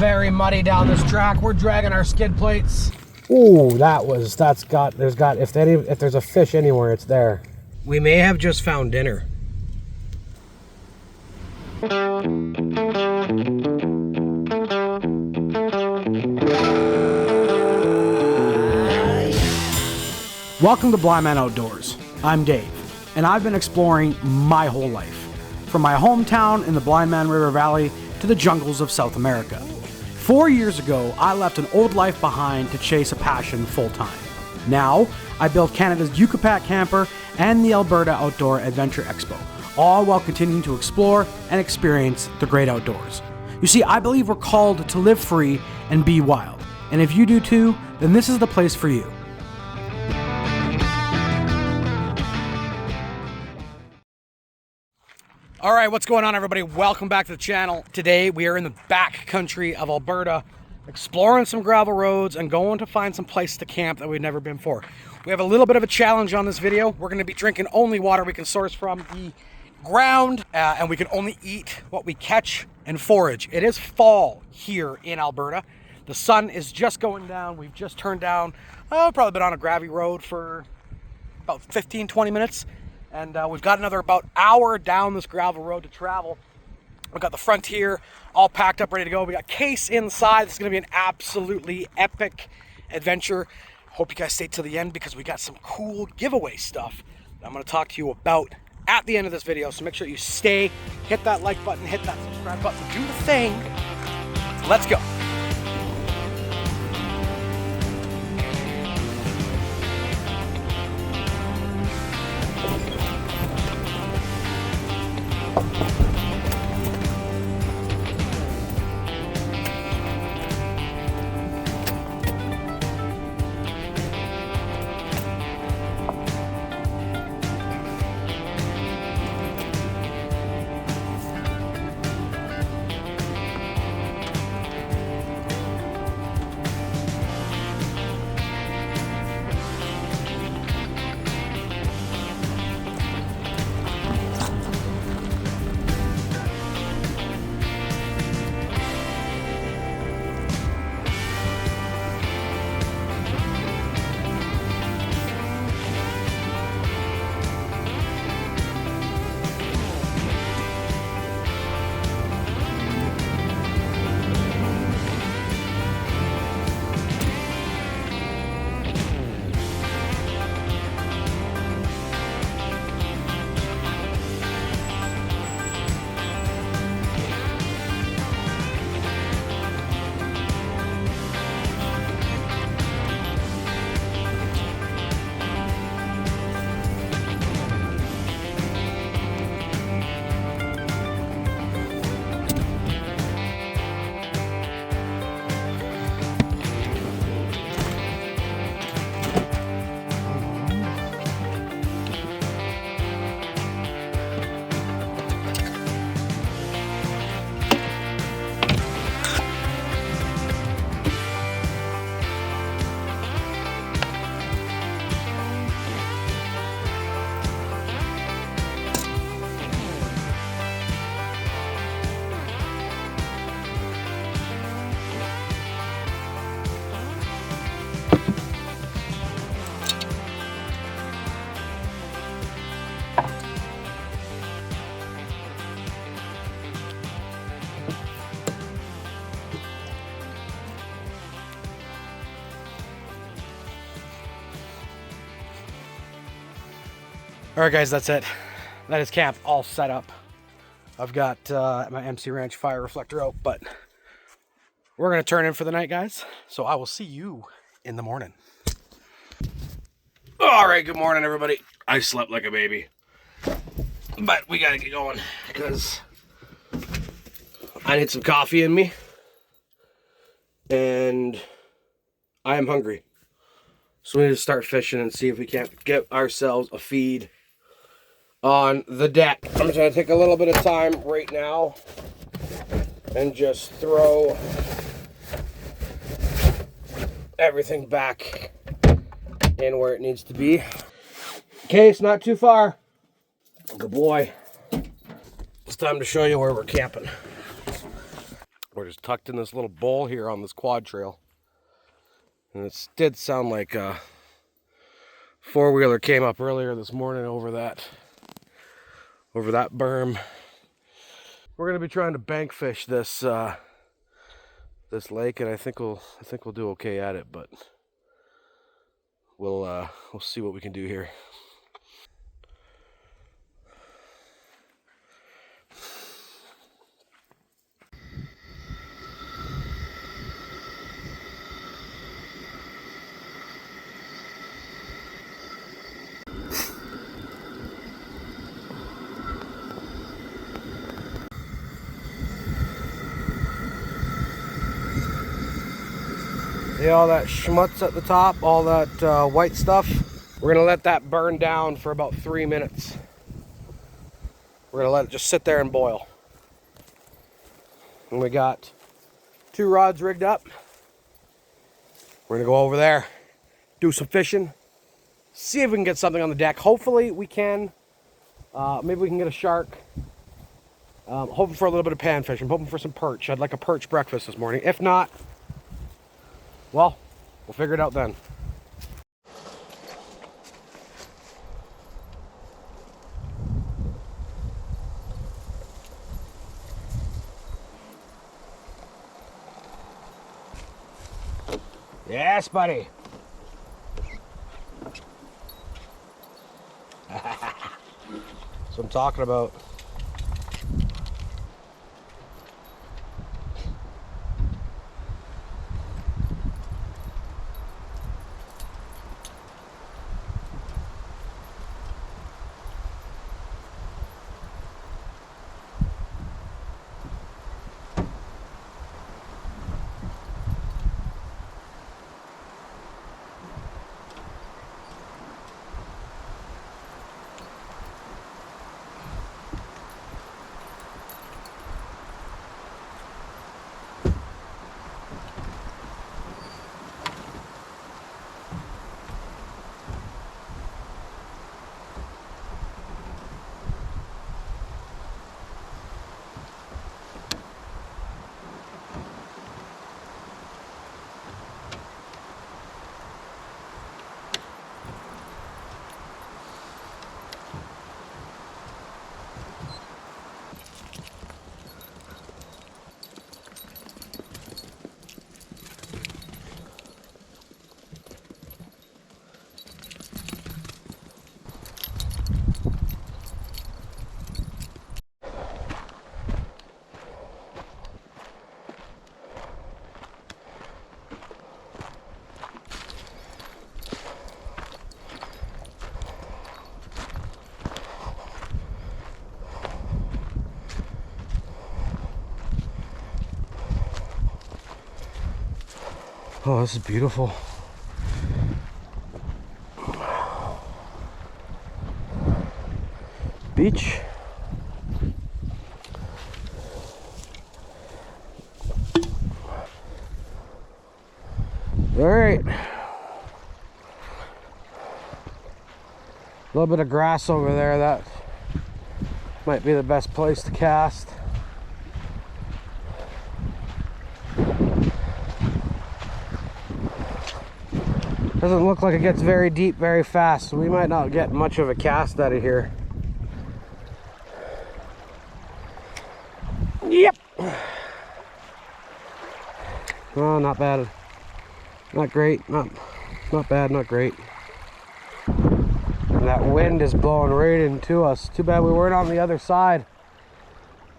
very muddy down this track. We're dragging our skid plates. Ooh, if there's a fish anywhere, it's there. We may have just found dinner. Welcome to Blindman Outdoors. I'm Dave, and I've been exploring my whole life, from my hometown in the Blindman River Valley to the jungles of South America. 4 years ago, I left an old life behind to chase a passion full-time. Now, I built Canada's Yucatan camper and the Alberta Outdoor Adventure Expo, all while continuing to explore and experience the great outdoors. You see, I believe we're called to live free and be wild, and if you do too, then this is the place for you. All right, what's going on, everybody? Welcome back to the channel. Today we are in the backcountry of Alberta, exploring some gravel roads and going to find some place to camp that we've never been before. We have a little bit of a challenge on this video. We're going to be drinking only water we can source from the ground, and we can only eat what we catch and forage. It is fall here in Alberta. The sun is just going down. We've just turned down, probably been on a gravity road for about 15-20 minutes. And we've got another about hour down this gravel road to travel. We've got the Frontier all packed up, ready to go. We got Case inside. It's going to be an absolutely epic adventure. Hope you guys stay till the end because we got some cool giveaway stuff that I'm going to talk to you about at the end of this video. So make sure you stay, hit that like button, hit that subscribe button, do the thing. Let's go. All right, guys, that's it. That is camp all set up. I've got my MC Ranch fire reflector out, but we're going to turn in for the night, guys. So I will see you in the morning. All right, good morning, everybody. I slept like a baby, but we got to get going because I need some coffee in me, and I am hungry. So we need to start fishing and see if we can't get ourselves a feed on the deck. I'm just going to take a little bit of time right now and just throw everything back in where it needs to be. Okay, it's not too far. Good boy. It's time to show you where we're camping. We're just tucked in this little bowl here on this quad trail. And it did sound like a four-wheeler came up earlier this morning over that berm. We're gonna be trying to bank fish this this lake, and I think we'll do okay at it, but we'll see what we can do here. See all that schmutz at the top, all that white stuff? We're gonna let that burn down for about 3 minutes. We're gonna let it just sit there and boil. And we got 2 rods rigged up. We're gonna go over there, do some fishing, see if we can get something on the deck. Hopefully we can. Maybe we can get a shark. Hoping for a little bit of panfish. I'm hoping for some perch. I'd like a perch breakfast this morning. If not, well, we'll figure it out then. Yes, buddy. That's what I'm talking about. Oh, this is beautiful. Beach. All right. A little bit of grass over there. That might be the best place to cast. Doesn't look like it gets very deep very fast, so we might not get much of a cast out of here. Yep. Oh, not bad. Not great. Not bad, not great. And that wind is blowing right into us. Too bad we weren't on the other side.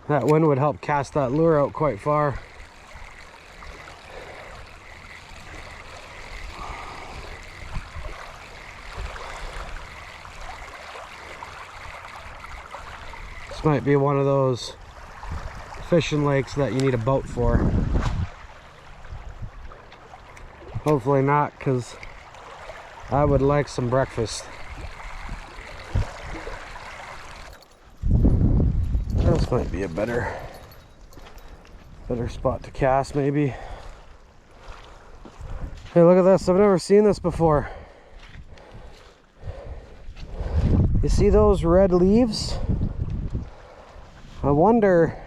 That wind would help cast that lure out quite far. This might be one of those fishing lakes that you need a boat for. Hopefully not, because I would like some breakfast. This might be a better spot to cast, maybe. Hey, look at this. I've never seen this before. You see those red leaves? I wonder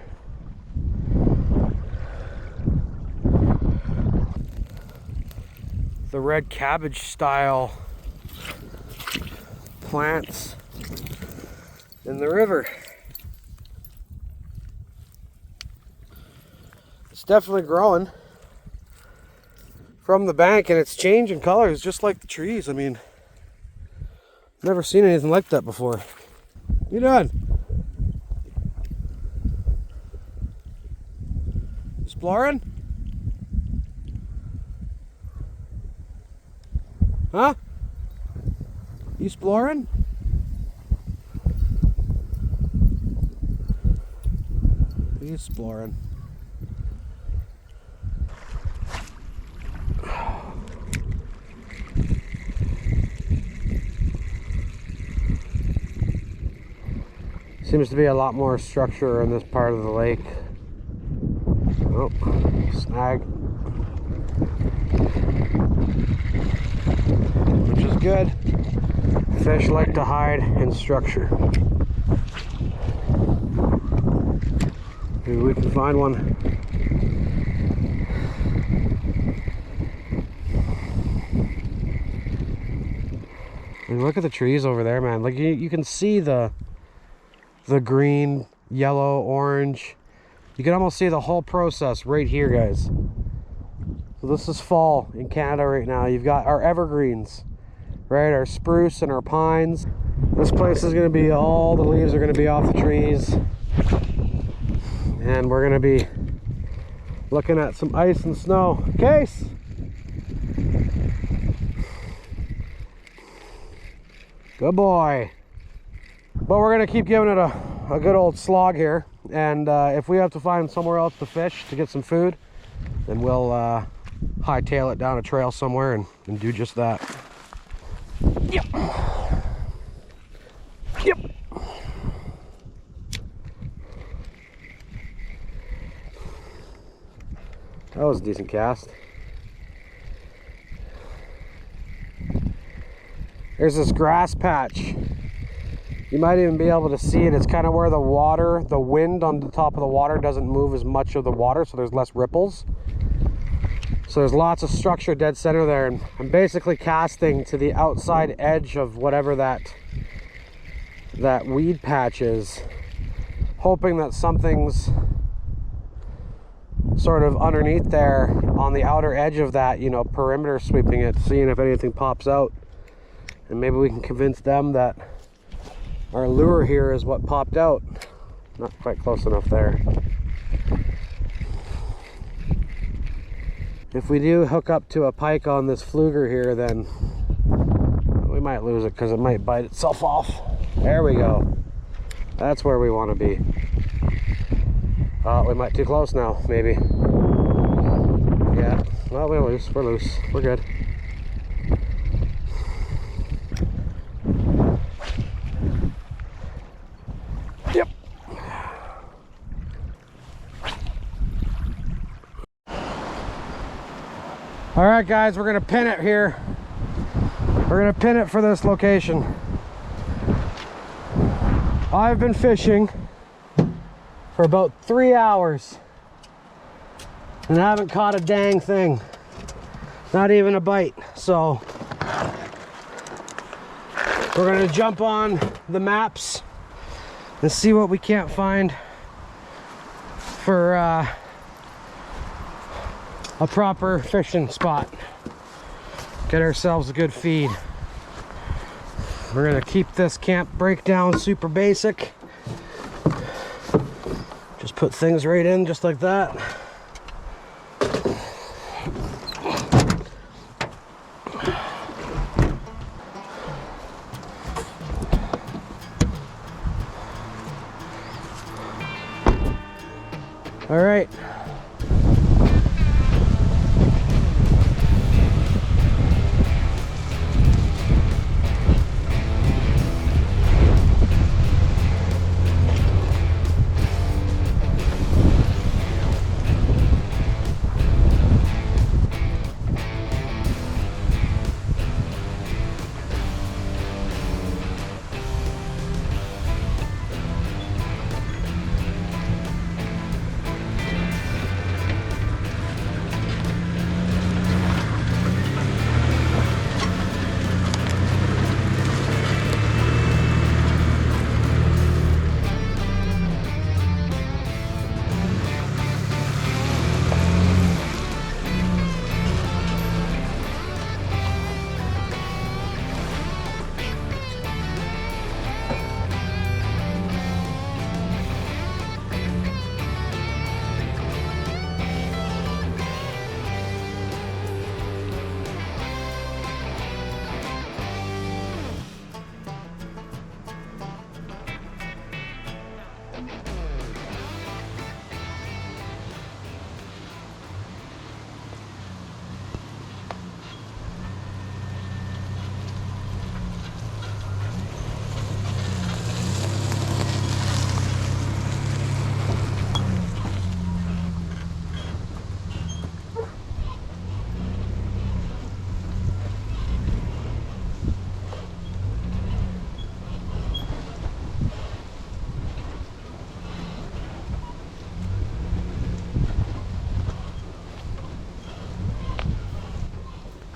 the red cabbage style plants in the river. It's definitely growing from the bank, and it's changing colors just like the trees. I mean, never seen anything like that before. What you doing? Exploring? Huh? You exploring? You exploring? Seems to be a lot more structure in this part of the lake. Oh, snag. Which is good. Fish like to hide in structure. Maybe we can find one. I mean, look at the trees over there, man. Like you can see the green, yellow, orange. You can almost see the whole process right here, guys. So this is fall in Canada right now. You've got our evergreens, right? Our spruce and our pines. This place is going to be, all the leaves are going to be off the trees. And we're going to be looking at some ice and snow. Case! Good boy. But we're going to keep giving it a good old slog here. And if we have to find somewhere else to fish to get some food, then we'll hightail it down a trail somewhere and do just that. Yep. Yep. That was a decent cast. There's this grass patch. You might even be able to see it. It's kind of where the water, the wind on the top of the water doesn't move as much of the water, so there's less ripples. So there's lots of structure dead center there, and I'm basically casting to the outside edge of whatever that weed patch is, hoping that something's sort of underneath there on the outer edge of that, you know, perimeter sweeping it, seeing if anything pops out, and maybe we can convince them that our lure here is what popped out. Not quite close enough there. If we do hook up to a pike on this fluger here, then we might lose it because it might bite itself off. There we go. That's where we want to be. We might too close now, maybe. Yeah, well, we're loose. We're loose. We're good. Yep. All right, guys, we're gonna pin it here. We're gonna pin it for this location. I've been fishing for about 3 hours and I haven't caught a dang thing. Not even a bite. So we're gonna jump on the maps and see what we can't find for a proper fishing spot. Get ourselves a good feed. We're gonna keep this camp breakdown super basic. Just put things right in just like that. All right.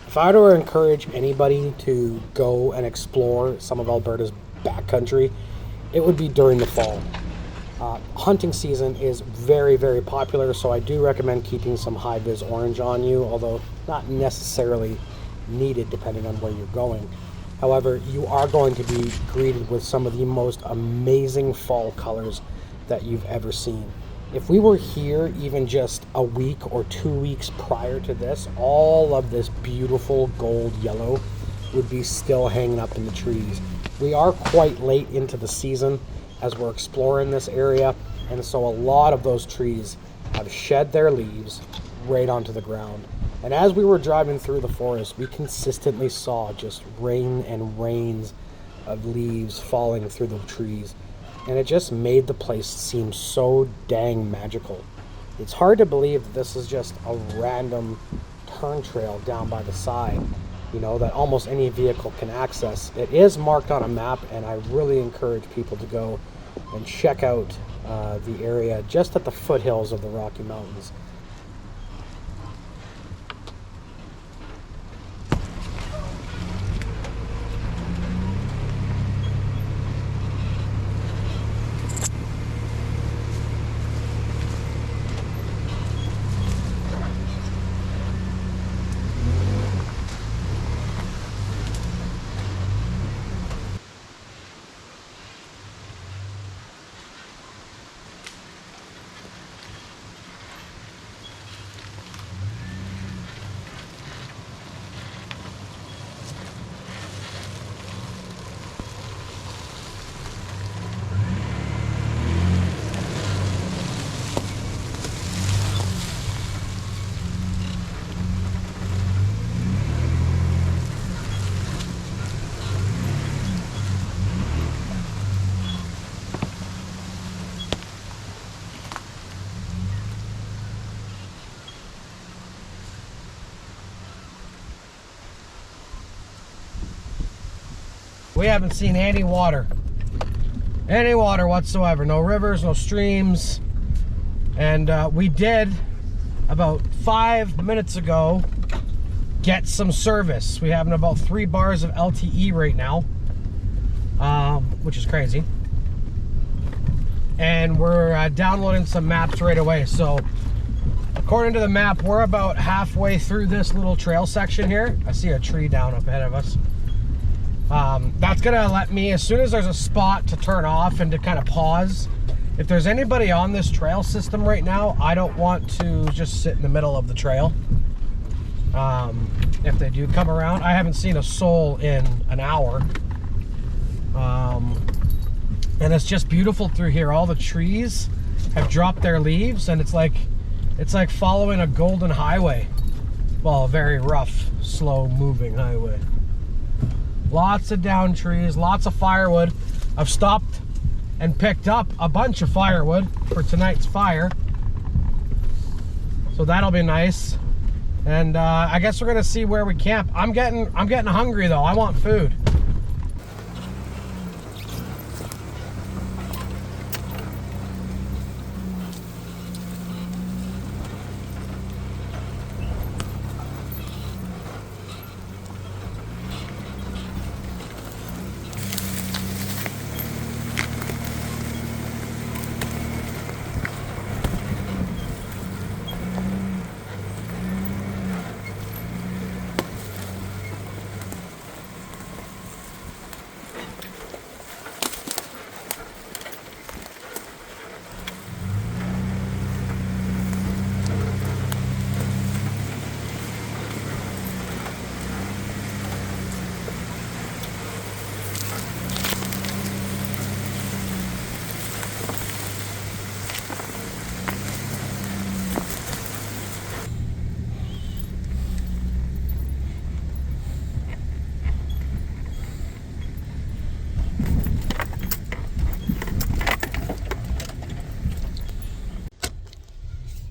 If I were to encourage anybody to go and explore some of Alberta's backcountry, it would be during the fall. Hunting season is very, very popular, so I do recommend keeping some high-vis orange on you, although not necessarily needed depending on where you're going. However, you are going to be greeted with some of the most amazing fall colors that you've ever seen. If we were here even just a week or 2 weeks prior to this, all of this beautiful gold yellow would be still hanging up in the trees. We are quite late into the season as we're exploring this area, and so a lot of those trees have shed their leaves right onto the ground. And as we were driving through the forest, we consistently saw just rain and rains of leaves falling through the trees. And it just made the place seem so dang magical. It's hard to believe that this is just a random turn trail down by the side, you know, that almost any vehicle can access. It is marked on a map, and I really encourage people to go and check out the area just at the foothills of the Rocky Mountains. We haven't seen any water whatsoever. No rivers, no streams. And we did, about 5 minutes ago, get some service. We have about 3 bars of LTE right now, which is crazy. And we're downloading some maps right away. So according to the map, we're about halfway through this little trail section here. I see a tree down up ahead of us. That's gonna let me, as soon as there's a spot to turn off and to kind of pause, if there's anybody on this trail system right now, I don't want to just sit in the middle of the trail. If they do come around, I haven't seen a soul in an hour. And it's just beautiful through here. All the trees have dropped their leaves, and it's like following a golden highway. Well, a very rough, slow moving highway. Lots of down trees, lots of firewood. I've stopped and picked up a bunch of firewood for tonight's fire, so that'll be nice. And I guess we're gonna see where we camp. I'm getting hungry though. I want food.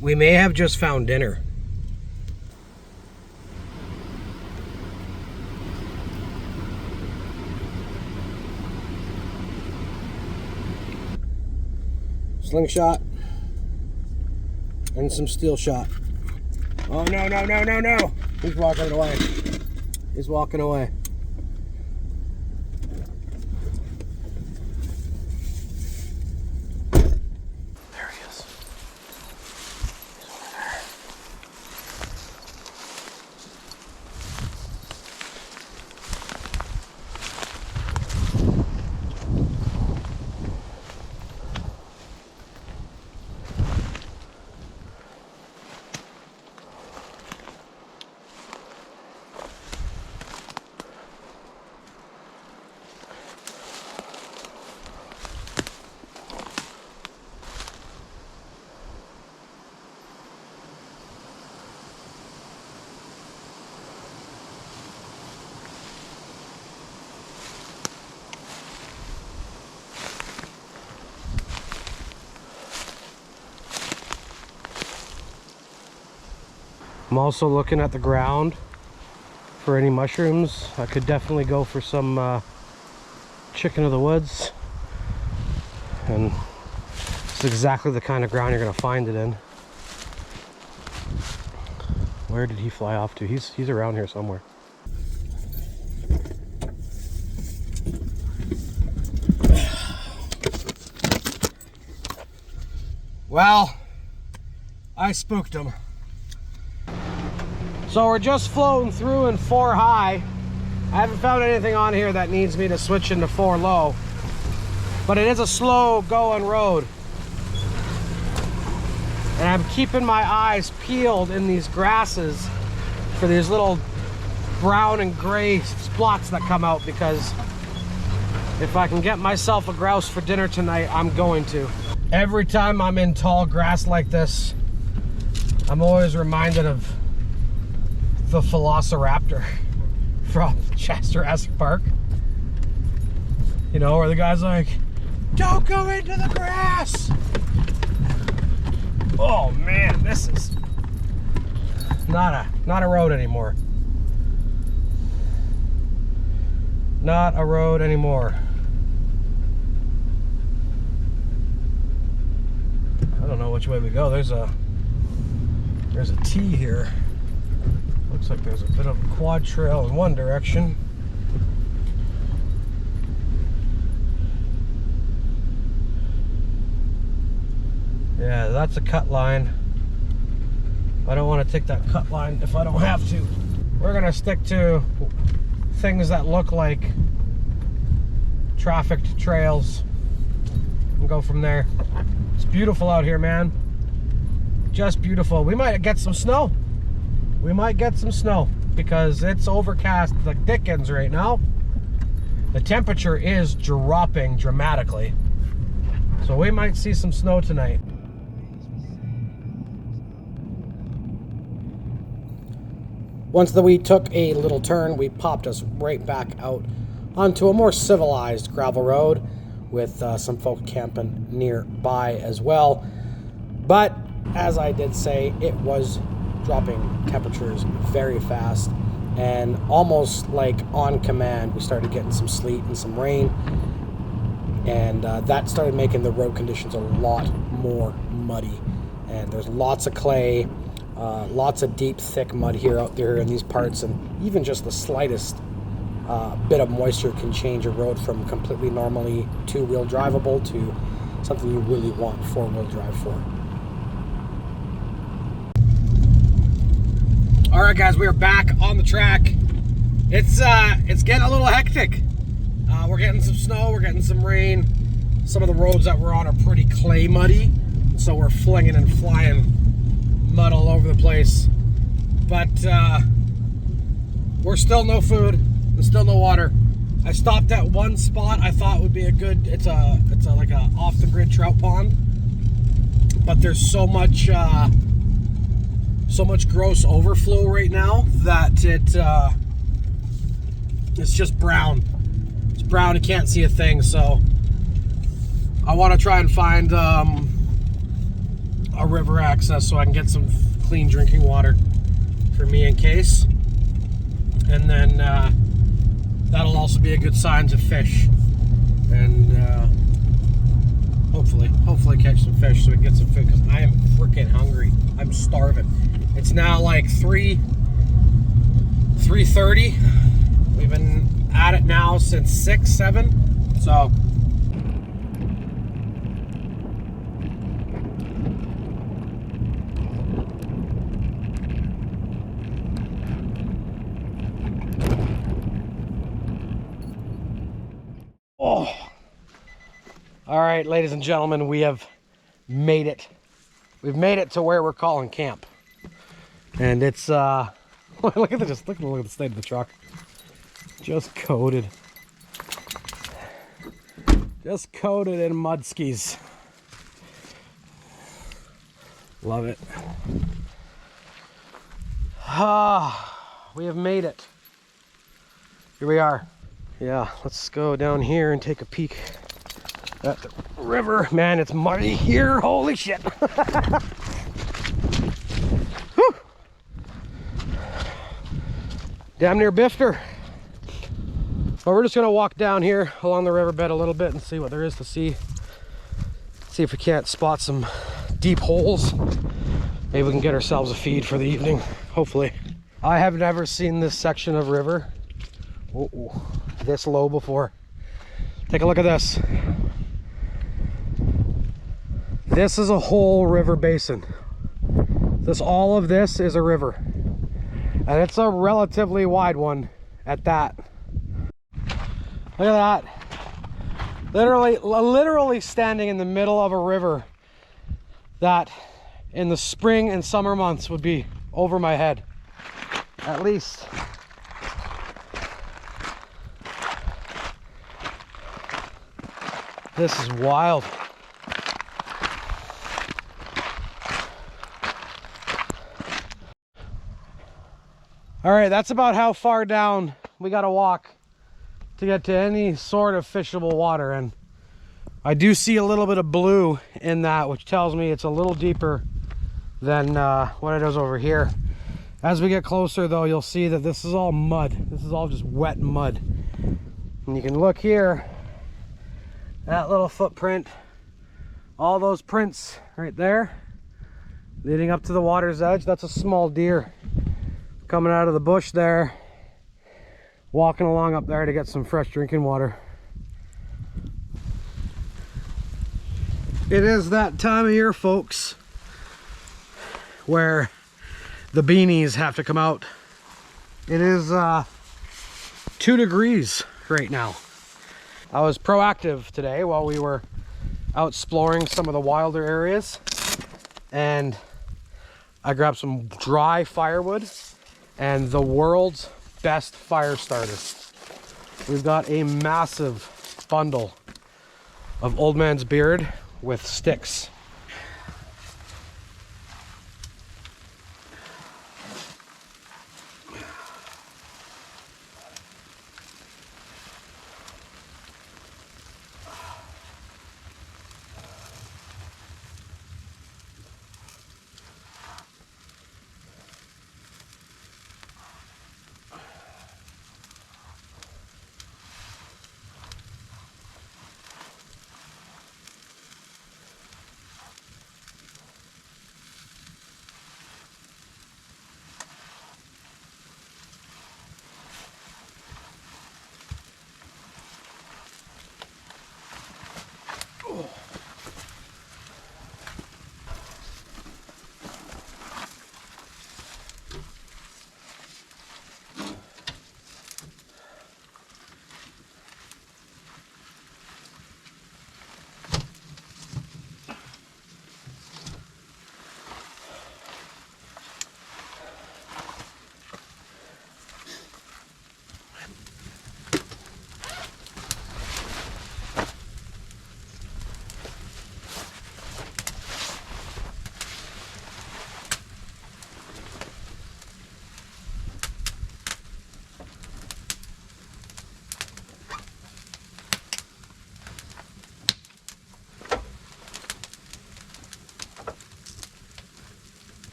We may have just found dinner. Slingshot and some steel shot. Oh no, no, no, no, no. He's walking away. He's walking away. There he is. He's over there. I'm also looking at the ground for any mushrooms. I could definitely go for some chicken of the woods, and it's exactly the kind of ground you're gonna find it in. Where did he fly off to? He's around here somewhere. Well, I spooked him. So we're just floating through in 4 high. I haven't found anything on here that needs me to switch into 4 low, but it is a slow going road. And I'm keeping my eyes peeled in these grasses for these little brown and gray spots that come out, because if I can get myself a grouse for dinner tonight, I'm going to. Every time I'm in tall grass like this, I'm always reminded of the Velociraptor from Jurassic Park. You know, where the guy's like, "Don't go into the grass!" Oh man, this is not a road anymore. Not a road anymore. I don't know which way we go. There's a T here. Looks like there's a bit of a quad trail in one direction. Yeah, that's a cut line. I don't want to take that cut line if I don't have to. We're gonna stick to things that look like trafficked trails and go from there. It's beautiful out here, man. Just beautiful. We might get some snow. We might get some snow because it's overcast like dickens right now. The temperature is dropping dramatically, so we might see some snow tonight. Once the wheat took a little turn, we popped us right back out onto a more civilized gravel road with some folk camping nearby as well. But as I did say, it was dropping temperatures very fast, and almost like on command we started getting some sleet and some rain, and that started making the road conditions a lot more muddy. And there's lots of clay, lots of deep thick mud here out there in these parts, and even just the slightest bit of moisture can change a road from completely normally 2-wheel drivable to something you really want 4-wheel drive for. All right, guys, we are back on the track. It's getting a little hectic. We're getting some snow, we're getting some rain. Some of the roads that we're on are pretty clay muddy, so we're flinging and flying mud all over the place. But we're still no food and still no water. I stopped at one spot I thought would be a good. It's like a off the grid trout pond, but there's so much gross overflow right now that it's just brown. It's brown, you can't see a thing. So I want to try and find a river access so I can get some clean drinking water for me in case, and then that'll also be a good sign to fish, and hopefully catch some fish so we can get some food, because I am freaking hungry. I'm starving. It's now like 3:30. We've been at it now since 6, 7. So oh. All right, ladies and gentlemen, we have made it. We've made it to where we're calling camp. And it's look at the look at the state of the truck. Just coated. Just coated in mud skis. Love it. We have made it. Here we are. Yeah, let's go down here and take a peek at the river. Man, it's muddy here. Holy shit. Whew. Damn near biffed her. But we're just gonna walk down here along the riverbed a little bit and see what there is to see. See if we can't spot some deep holes. Maybe we can get ourselves a feed for the evening, hopefully. I have never seen this section of river this low before. Take a look at this. This is a whole river basin. All of this is a river. And it's a relatively wide one at that. Look at that. Literally standing in the middle of a river that in the spring and summer months would be over my head. At least. This is wild. All right, that's about how far down we gotta walk to get to any sort of fishable water. And I do see a little bit of blue in that, which tells me it's a little deeper than what it is over here. As we get closer though, you'll see that this is all mud. This is all just wet mud. And you can look here, that little footprint, all those prints right there, leading up to the water's edge. That's a small deer coming out of the bush there, walking along up there to get some fresh drinking water. It is that time of year, folks, where the beanies have to come out. It is 2 degrees right now. I was proactive today while we were out exploring some of the wilder areas, and I grabbed some dry firewood and the world's best fire starter. We've got a massive bundle of Old Man's Beard with sticks.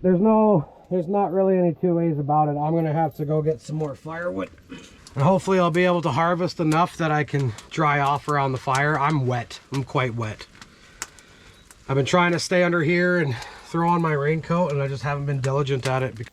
There's not really any two ways about it. I'm gonna have to go get some more firewood, and hopefully I'll be able to harvest enough that I can dry off around the fire. I'm wet. I'm quite wet. I've been trying to stay under here and throw on my raincoat, and I just haven't been diligent at it.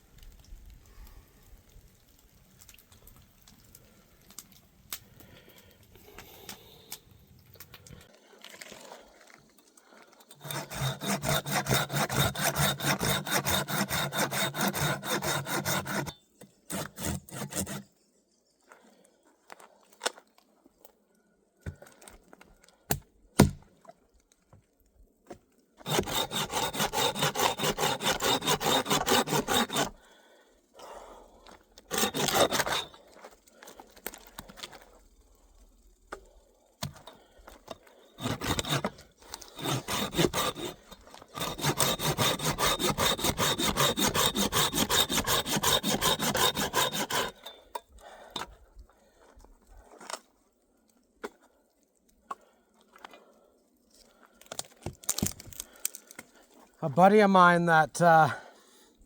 A buddy of mine that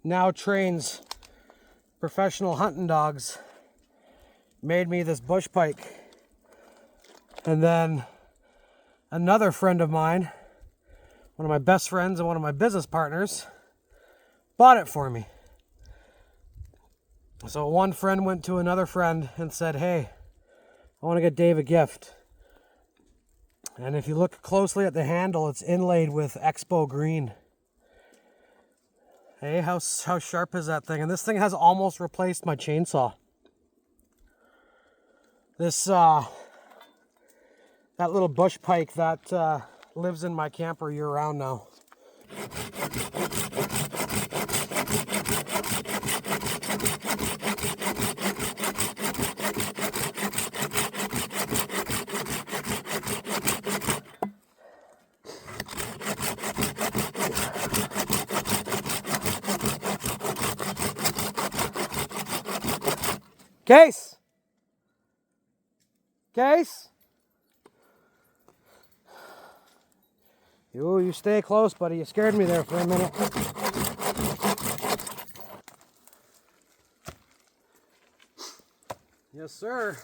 now trains professional hunting dogs made me this bush pike. And then another friend of mine, one of my best friends and one of my business partners, bought it for me. So one friend went to another friend and said, hey, I want to get Dave a gift. And if you look closely at the handle, it's inlaid with Expo green. Hey, how sharp is that thing? And this thing has almost replaced my chainsaw. This, that little bush pike that lives in my camper year round now. Case! Case! You stay close, buddy. You scared me there for a minute. Yes, sir.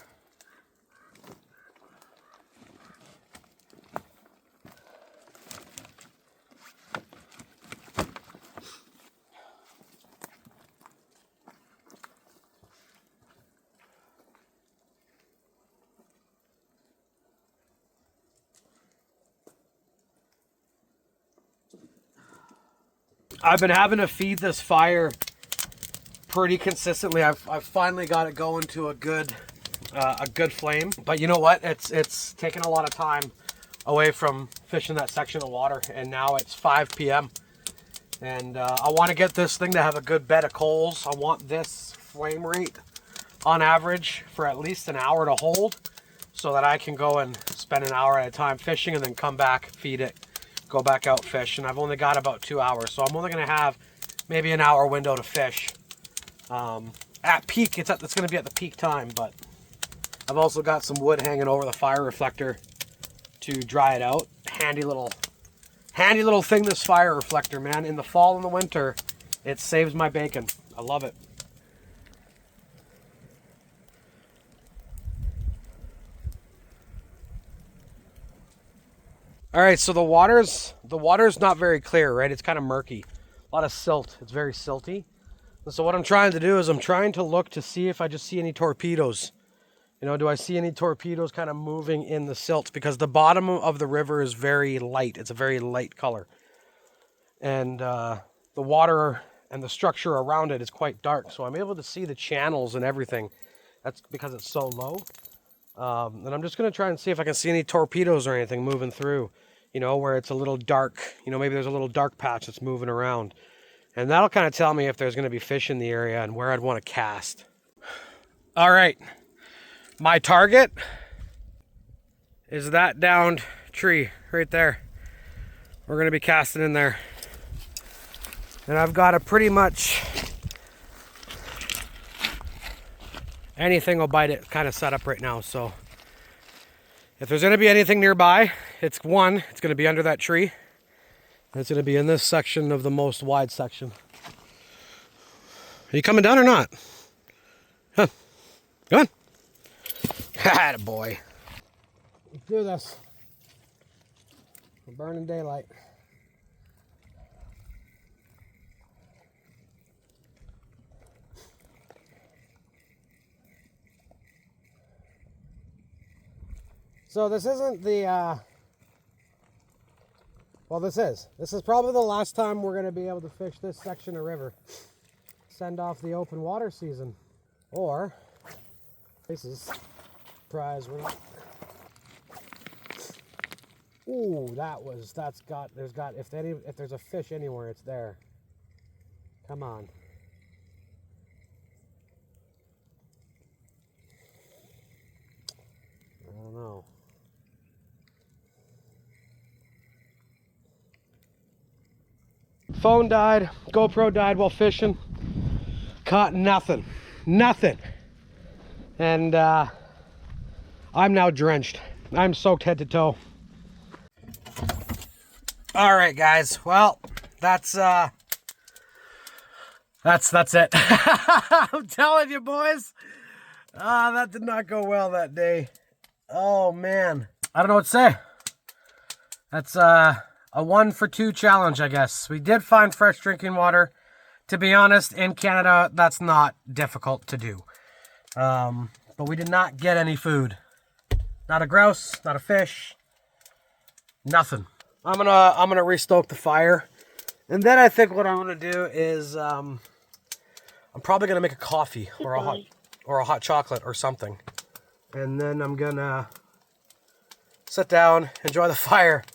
I've been having to feed this fire pretty consistently. I've finally got it going to a good flame. But you know what? It's taken a lot of time away from fishing that section of water, and now it's 5 p.m. and I want to get this thing to have a good bed of coals. I want this flame rate on average for at least an hour to hold, so that I can go and spend an hour at a time fishing and then come back, feed it, go back out, fish. And I've only got about 2 hours, so I'm only going to have maybe an hour window to fish. At peak, it's going to be at the peak time, but I've also got some wood hanging over the fire reflector to dry it out. Handy little thing, this fire reflector, man. In the fall and the winter, it saves my bacon. I love it. All right, so the water's not very clear, right? It's kind of murky. A lot of silt. It's very silty. And so what I'm trying to do is I'm trying to look to see if I just see any torpedoes. You know, do I see any torpedoes kind of moving in the silt? Because the bottom of the river is very light. It's a very light color. And the water and the structure around it is quite dark. So I'm able to see the channels and everything. That's because it's so low. And I'm just going to try and see if I can see any torpedoes or anything moving through, you know, where it's a little dark. You know, maybe there's a little dark patch that's moving around. And that'll kind of tell me if there's going to be fish in the area and where I'd want to cast. All right. My target is that downed tree right there. We're going to be casting in there. And I've got a pretty much anything will bite it kind of set up right now. So if there's going to be anything nearby, it's going to be under that tree. And it's going to be in this section of the most wide section. Are you coming down or not? Huh. Come on. Attaboy. Let's do this. We're burning daylight. So this isn't the, well, this is probably the last time we're going to be able to fish this section of river. Send off the open water season. Or, this is prize. Ooh, if there's a fish anywhere, it's there. Come on. I don't know. Phone died, GoPro died while fishing. Caught nothing. And I'm now drenched. I'm soaked head to toe. All right, guys. Well, that's it. I'm telling you, boys. That did not go well that day. Oh man, I don't know what to say. That's a 1 for 2 challenge, I guess. We did find fresh drinking water. To be honest, in Canada, that's not difficult to do. But we did not get any food. Not a grouse, not a fish, nothing. I'm gonna restoke the fire, and then I think what I'm gonna do is I'm probably gonna make a coffee or a hot chocolate or something, and then I'm gonna sit down, enjoy the fire,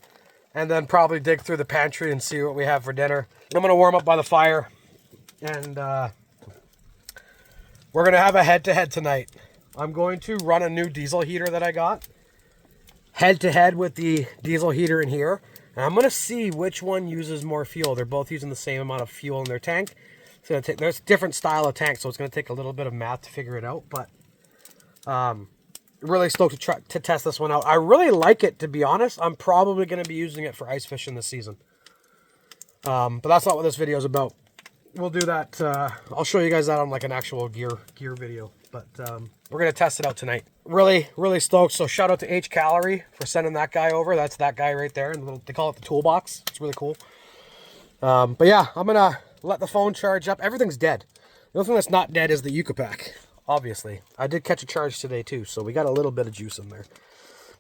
and then probably dig through the pantry and see what we have for dinner. I'm gonna warm up by the fire, and we're gonna have a head-to-head tonight. I'm going to run a new diesel heater that I got head-to-head with the diesel heater in here, and I'm gonna see which one uses more fuel. They're both using the same amount of fuel in their tank. It's gonna take, there's a different style of tank, so it's gonna take a little bit of math to figure it out, but really stoked to test this one out. I really like it, to be honest. I'm probably gonna be using it for ice fishing this season. But that's not what this video is about. We'll do that. I'll show you guys that on like an actual gear video. But we're gonna test it out tonight. Really stoked. So shout out to H Calorie for sending that guy over. That's that guy right there. And they call it the toolbox. It's really cool. But yeah, I'm gonna let the phone charge up. Everything's dead. The only thing that's not dead is the Yucca pack. Obviously, I did catch a charge today too, so we got a little bit of juice in there.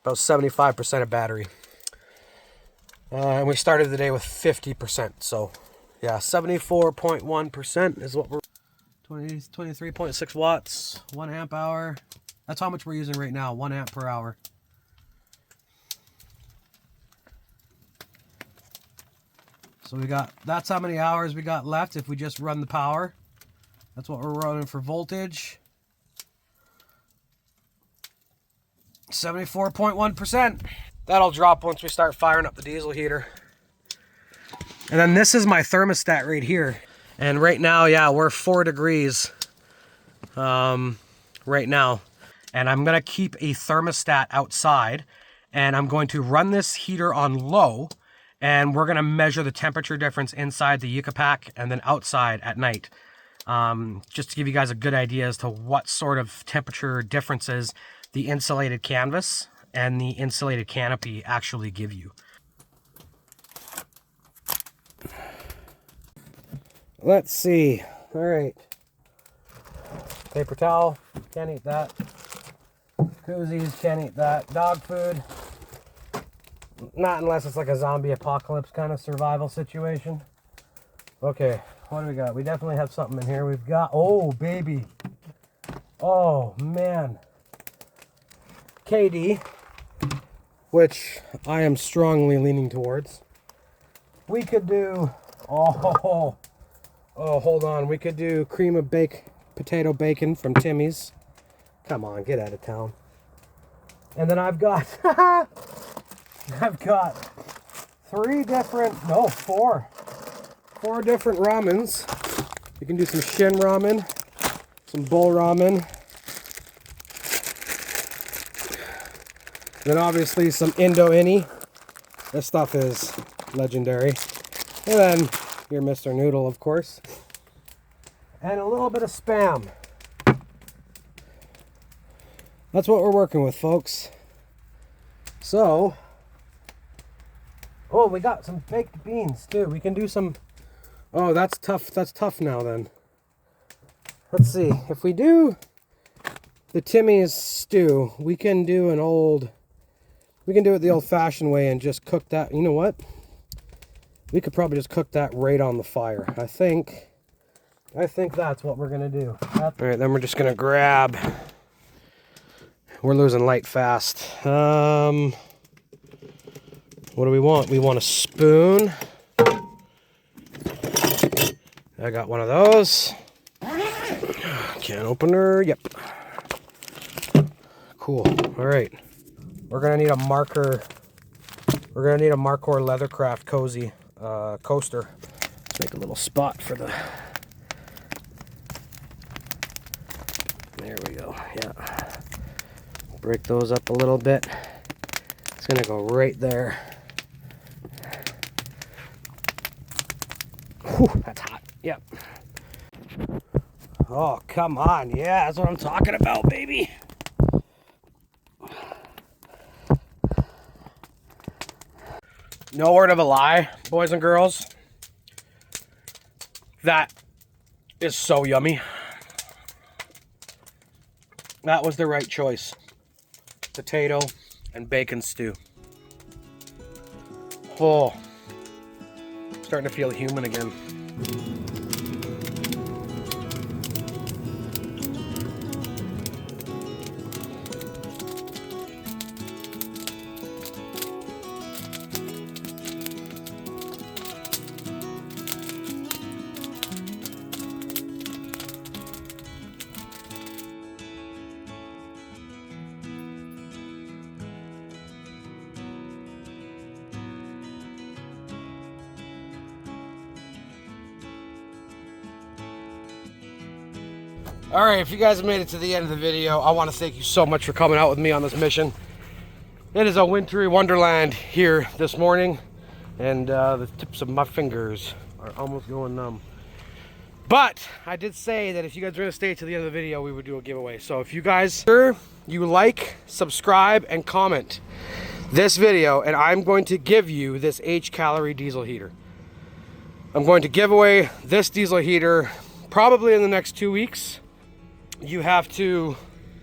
About 75% of battery. And we started the day with 50%. So yeah, 74.1% is what we're 23.6 watts, 1 amp hour. That's how much we're using right now, 1 amp per hour. So that's how many hours we got left if we just run the power. That's what we're running for voltage. 74.1%. That'll drop once we start firing up the diesel heater. And then this is my thermostat right here. And right now, yeah, we're 4 degrees right now. And I'm gonna keep a thermostat outside, and I'm going to run this heater on low, and we're gonna measure the temperature difference inside the Yucca pack and then outside at night. Just to give you guys a good idea as to what sort of temperature differences the insulated canvas and the insulated canopy actually give you. Let's see. All right. Paper towel. Can't eat that. Koozies. Can't eat that. Dog food. Not unless it's like a zombie apocalypse kind of survival situation. Okay. What do we got? We definitely have something in here. We've got... Oh, baby. Oh, man. KD. Which I am strongly leaning towards. We could do... Oh, hold on. We could do cream of potato bacon from Timmy's. Come on, get out of town. And then I've got... I've got 4 different ramens. You can do some shin ramen, some bull ramen, then obviously some Indo-Ini. This stuff is legendary. And then your Mr. Noodle, of course. And a little bit of Spam. That's what we're working with, folks. So, oh, we got some baked beans too. We can do some... Oh, that's tough. That's tough now then. Let's see. If we do the Timmy's stew, we can do it the old-fashioned way and just cook that. You know what? We could probably just cook that right on the fire. I think that's what we're gonna do. All right, then we're just gonna grab... We're losing light fast. What do we want? We want a spoon. I got one of those. Can opener. Yep. Cool. All right. We're gonna need a marker. We're gonna need a Markor Leathercraft cozy coaster. Let's make a little spot for the. There we go. Yeah. Break those up a little bit. It's gonna go right there. Whew, that's hot. Yep. Oh, come on. Yeah, that's what I'm talking about, baby. No word of a lie, boys and girls. That is so yummy. That was the right choice. Potato and bacon stew. Oh, starting to feel human again. All right, if you guys have made it to the end of the video, I want to thank you so much for coming out with me on this mission. It is a wintry wonderland here this morning, and the tips of my fingers are almost going numb. But I did say that if you guys are going to stay to the end of the video, we would do a giveaway. So if you guys, you like, subscribe, and comment this video, and I'm going to give you this H-calorie diesel heater. I'm going to give away this diesel heater probably in the next 2 weeks. You have to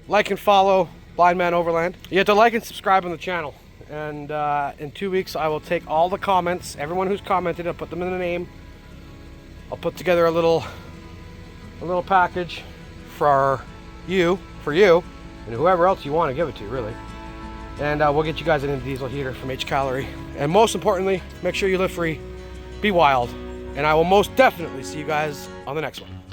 like and follow Blindman Overland. You have to like and subscribe on the channel. And in 2 weeks, I will take all the comments, everyone who's commented, I'll put them in the name. I'll put together a little package for you, and whoever else you want to give it to, really. And we'll get you guys a diesel heater from H-Calorie. And most importantly, make sure you live free, be wild, and I will most definitely see you guys on the next one.